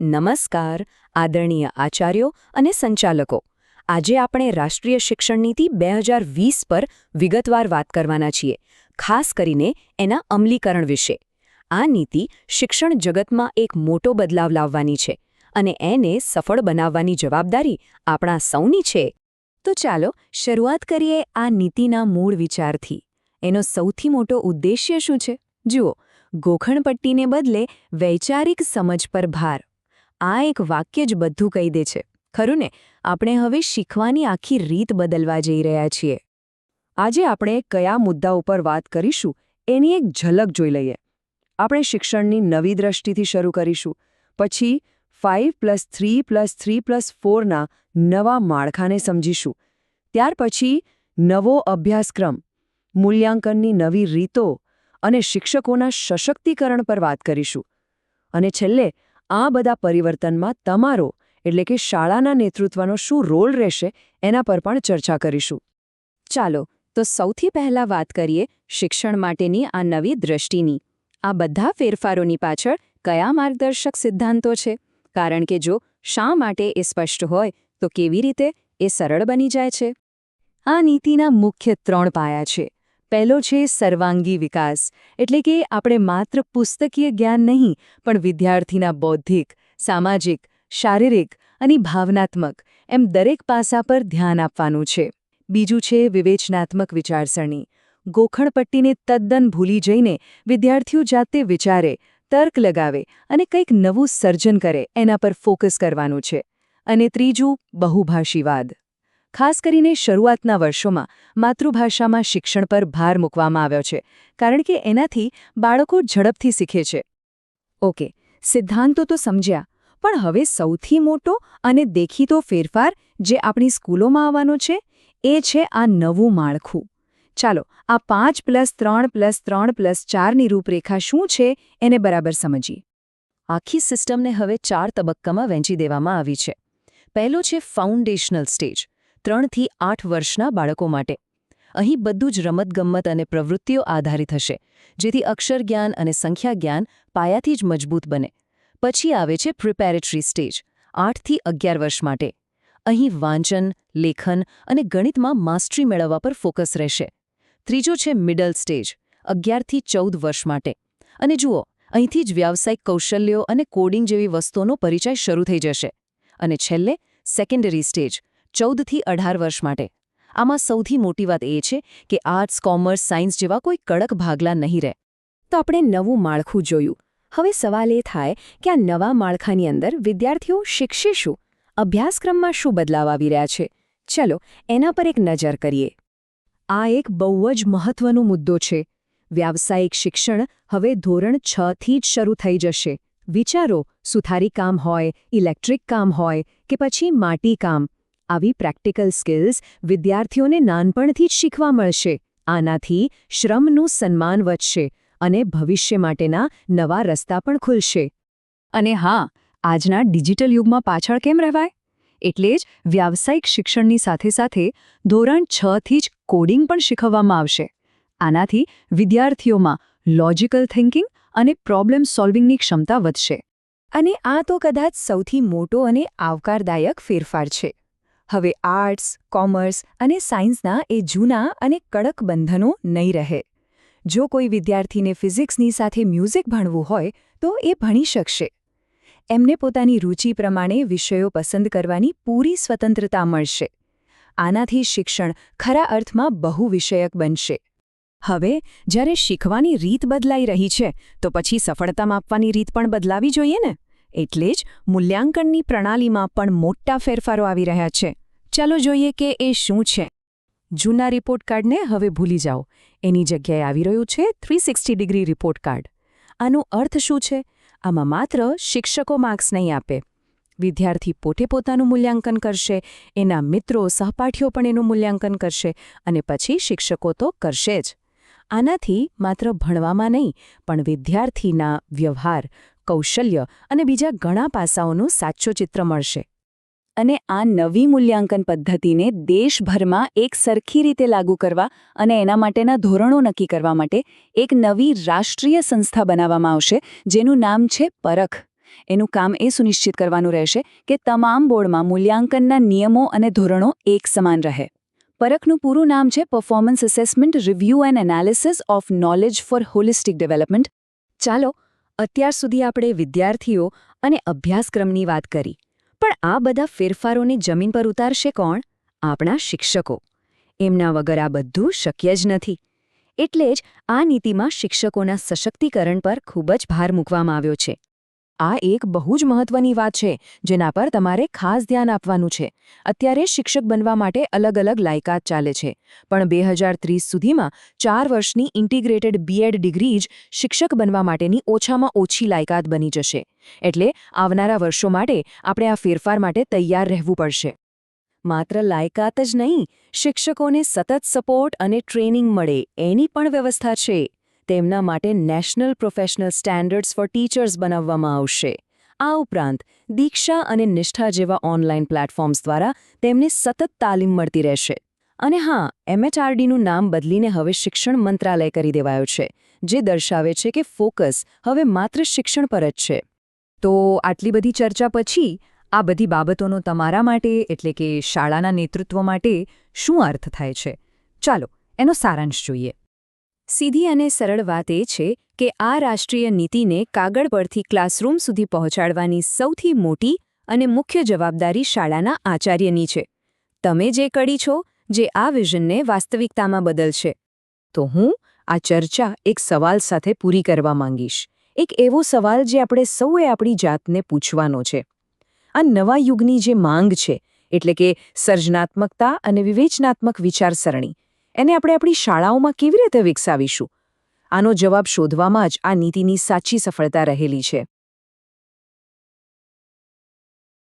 નમસ્કાર આદરણીય આચાર્યો અને સંચાલકો। આજે આપણે રાષ્ટ્રીય શિક્ષણ નીતિ 2020 પર વિગતવાર વાત કરવાના છીએ, ખાસ કરીને એના અમલીકરણ વિશે। આ નીતિ શિક્ષણ જગતમાં એક મોટો બદલાવ લાવવાની છે અને એને સફળ બનાવવાની જવાબદારી આપણા સૌની છે। તો ચાલો શરૂઆત કરીએ આ નીતિના મૂળ વિચારથી। એનો સૌથી મોટો ઉદ્દેશ્ય શું છે? જુઓ, ગોખણપટ્ટીને બદલે વૈચારિક સમજ પર ભાર। આ એક વાક્ય જ બધું કહી દે છે, ખરું ને? આપણે હવે શીખવાની આખી રીત બદલવા જઈ રહ્યા છીએ। આજે આપણે કયા મુદ્દા ઉપર વાત કરીશું એની એક ઝલક જોઈ લઈએ। આપણે શિક્ષણની નવી દ્રષ્ટિથી શરૂ કરીશું, પછી 5+3+3+4ના નવા માળખાને સમજીશું, ત્યાર પછી નવો અભ્યાસક્રમ, મૂલ્યાંકનની નવી રીતો અને શિક્ષકોના સશક્તિકરણ પર વાત કરીશું, અને છેલ્લે આ બધા પરિવર્તનમાં તમારો એટલે કે શાળાના નેતૃત્વનો શું રોલ રહેશે એના પર પણ ચર્ચા કરીશું। ચાલો તો સૌથી પહેલા વાત કરીએ શિક્ષણ માટેની આ નવી દ્રષ્ટિની। આ બધા ફેરફારોની પાછળ કયા માર્ગદર્શક સિદ્ધાંતો છે? કારણ કે જો શા માટે એ સ્પષ્ટ હોય તો કેવી રીતે એ સરળ બની જાય છે? આ નીતિના મુખ્ય 3 પાયા છે। પહેલો છે સર્વાંગી વિકાસ, એટલે કે આપણે માત્ર પુસ્તકીય જ્ઞાન નહીં પણ વિદ્યાર્થીના બૌદ્ધિક, સામાજિક, શારીરિક અને ભાવનાત્મક એમ દરેક પાસા પર ધ્યાન આપવાનું છે। બીજું છે વિવેચનાત્મક વિચારસરણી। ગોખણપટ્ટીને તદ્દન ભૂલી જઈને વિદ્યાર્થીઓ જાતે વિચારે, તર્ક લગાવે અને કંઈક નવું સર્જન કરે એના પર ફોકસ કરવાનું છે। અને ત્રીજું બહુભાષીવાદ। ખાસ કરીને શરૂઆતના વર્ષોમાં માતૃભાષામાં શિક્ષણ પર ભાર મૂકવામાં આવ્યો છે, કારણ કે એનાથી બાળકો ઝડપથી શીખે છે। ઓકે, સિદ્ધાંતો તો સમજ્યા, પણ હવે સૌથી મોટો અને દેખીતો ફેરફાર જે આપણી સ્કૂલોમાં આવવાનો છે એ છે આ નવું માળખું। ચાલો આ 5+3+3+4ની રૂપરેખા શું છે એને બરાબર સમજીએ। આખી સિસ્ટમને હવે 4 તબક્કામાં વહેંચી દેવામાં આવી છે। પહેલો છે ફાઉન્ડેશનલ સ્ટેજ, 3 થી 8 વર્ષના બાળકો માટે। અહીં બધું જ રમતગમત અને પ્રવૃત્તિઓ આધારિત હશે, જેથી અક્ષર જ્ઞાન અને સંખ્યા જ્ઞાન પાયાથી જ મજબૂત બને। પછી આવે છે પ્રિપેરેટરી સ્ટેજ, 8 થી 11 વર્ષ માટે। અહીં વાંચન, લેખન અને ગણિતમાં માસ્ટરી મેળવવા પર ફોકસ રહેશે। ત્રીજો છે મિડલ સ્ટેજ, 11 થી 14 વર્ષ માટે। અને જુઓ, અહીંથી જ વ્યાવસાયિક કૌશલ્યો અને કોડિંગ જેવી વસ્તુઓનો પરિચય શરૂ થઈ જશે। અને છેલ્લે સેકન્ડરી સ્ટેજ, 14 થી 18 વર્ષ માટે। આમાં સૌથી મોટી વાત એ છે કે આર્ટ્સ, કોમર્સ, સાયન્સ જેવા કોઈ કડક ભાગલા નહીં રહે। તો આપણે નવું માળખું જોયું। હવે સવાલ એ થાય કે આ નવા માળખાની અંદર વિદ્યાર્થીઓ શીખશે શું? અભ્યાસક્રમમાં શું બદલાવ આવી રહ્યા છે? ચલો એના પર એક નજર કરીએ। આ એક બહુ જ મહત્વનો મુદ્દો છે। વ્યાવસાયિક શિક્ષણ હવે ધોરણ 6 થી જ શરૂ થઈ જશે। વિચારો, સુથારી કામ હોય, ઇલેક્ટ્રિક કામ હોય કે પછી માટી કામ, આવી પ્રેક્ટિકલ સ્કિલ્સ વિદ્યાર્થીઓને નાનપણથી જ શીખવા મળશે। આનાથી શ્રમનું સન્માન વધશે અને ભવિષ્ય માટેના નવા રસ્તા પણ ખુલશે। અને હા, આજના ડિજિટલ યુગમાં પાછળ કેમ રહેવાય? એટલે જ વ્યાવસાયિક શિક્ષણની સાથે સાથે ધોરણ 6 થી જ કોડિંગ પણ શીખવવામાં આવશે। આનાથી વિદ્યાર્થીઓમાં લોજિકલ થિંકિંગ અને પ્રોબ્લેમ સોલ્વિંગની ક્ષમતા વધશે। અને આ તો કદાચ સૌથી મોટો અને આવકારદાયક ફેરફાર છે। હવે આર્ટ્સ, કોમર્સ અને સાયન્સના એ જૂના અને કડક બંધનો નહીં રહે। જો કોઈ વિદ્યાર્થીને ફિઝિક્સની સાથે મ્યુઝિક ભણવું હોય તો એ ભણી શકશે। એમને પોતાની રુચિ પ્રમાણે વિષયો પસંદ કરવાની પૂરી સ્વતંત્રતા મળશે। આનાથી શિક્ષણ ખરા અર્થમાં બહુવિષયક બનશે। હવે જ્યારે શીખવાની રીત બદલાઈ રહી છે તો પછી સફળતા માપવાની રીત પણ બદલાવી જોઈએ ને? એટલે જ મૂલ્યાંકનની પ્રણાલીમાં પણ મોટા ફેરફારો આવી રહ્યા છે। ચાલો જોઈએ કે એ શું છે। જૂના રિપોર્ટ કાર્ડને હવે ભૂલી જાઓ, એની જગ્યાએ આવી રહ્યું છે 360 ડિગ્રી રિપોર્ટ કાર્ડ। આનો અર્થ શું છે? આમાં માત્ર શિક્ષકો માર્ક્સ નહીં આપે, વિદ્યાર્થી પોતે પોતાનું મૂલ્યાંકન કરશે, એના મિત્રો, સહપાઠીઓ પણ એનું મૂલ્યાંકન કરશે અને પછી શિક્ષકો તો કરશે જ। આનાથી માત્ર ભણવામાં નહીં પણ વિદ્યાર્થીના વ્યવહાર, કૌશલ્ય અને બીજા ઘણા પાસાઓનું સાચું ચિત્ર મળશે। અને આ નવી મૂલ્યાંકન પદ્ધતિને દેશભરમાં એક સરખી રીતે લાગુ કરવા અને એના માટેના ધોરણો નક્કી કરવા માટે એક નવી રાષ્ટ્રીય સંસ્થા બનાવવામાં આવશે, જેનું નામ છે પરખ। એનું કામ એ સુનિશ્ચિત કરવાનું રહેશે કે તમામ બોર્ડમાં મૂલ્યાંકનના નિયમો અને ધોરણો એક સમાન રહે. પરખનું પૂરું નામ છે performance assessment review and analysis of knowledge four holistic development. ચાલો, અત્યાર સુધી આપણે વિદ્યાર્થીઓ અને અભ્યાસક્રમની વાત કરી, પણ આ બધા ફેરફારોને જમીન પર ઉતારશે કોણ? આપણા શિક્ષકો. એમના વગર આ બધું શક્ય જ નથી. એટલે જ આ નીતિમાં શિક્ષકોના સશક્તિકરણ પર ખૂબ જ ભાર મૂકવામાં આવ્યો છે. આ એક બહુ જ મહત્વની વાત છે જેના પર તમારે ખાસ ધ્યાન આપવાનું છે. અત્યારે શિક્ષક બનવા માટે અલગ-અલગ લાયકાત ચાલે છે, પણ 2030 સુધીમાં 4 વર્ષની ઇન્ટિગ્રેટેડ બીએડ ડિગ્રી જ શિક્ષક બનવા માટેની ઓછામાં ઓછી લાયકાત બની જશે. એટલે આવનારા વર્ષો માટે આપણે આ ફેરફાર માટે તૈયાર રહેવું પડશે. માત્ર લાયકાત જ નહીં, શિક્ષકોને સતત સપોર્ટ અને ટ્રેનિંગ મળે એની પણ વ્યવસ્થા છે. તેમના માટે નેશનલ પ્રોફેશનલ સ્ટેન્ડર્ડ્સ ફોર ટીચર્સ બનાવવામાં આવશે. આ ઉપરાંત દીક્ષા અને નિષ્ઠા જેવા ઓનલાઈન પ્લેટફોર્મ્સ દ્વારા તેમને સતત તાલીમ મળતી રહેશે. અને હા, MHRDનું નામ બદલીને હવે શિક્ષણ મંત્રાલય કરી દેવાયો છે, જે દર્શાવે છે કે ફોકસ હવે માત્ર શિક્ષણ પર જ છે. તો આટલી બધી ચર્ચા પછી આ બધી બાબતોનો તમારા માટે એટલે કે શાળાના નેતૃત્વ માટે શું અર્થ થાય છે? ચાલો, એનો સારાંશ જોઈએ. સીધી અને સરળ વાત એ છે કે આ રાષ્ટ્રીય નીતિને કાગળ પરથી ક્લાસરૂમ સુધી પહોંચાડવાની સૌથી મોટી અને મુખ્ય જવાબદારી શાળાના આચાર્યની છે. તમે જે કરી છો, જે આ વિઝનને વાસ્તવિકતામાં બદલશે. તો હું આ ચર્ચા એક સવાલ સાથે પૂરી કરવા માંગીશ. એક એવો સવાલ જે આપણે સૌએ આપણી જાતને પૂછવાનો છે. આ નવા યુગની જે માંગ છે, એટલે કે સર્જનાત્મકતા અને વિવેચનાત્મક વિચારસરણી, એને આપણે આપણી શાળાઓમાં કેવી રીતે વિકસાવીશું? આનો જવાબ શોધવામાં જ આ નીતિની સાચી સફળતા રહેલી છે.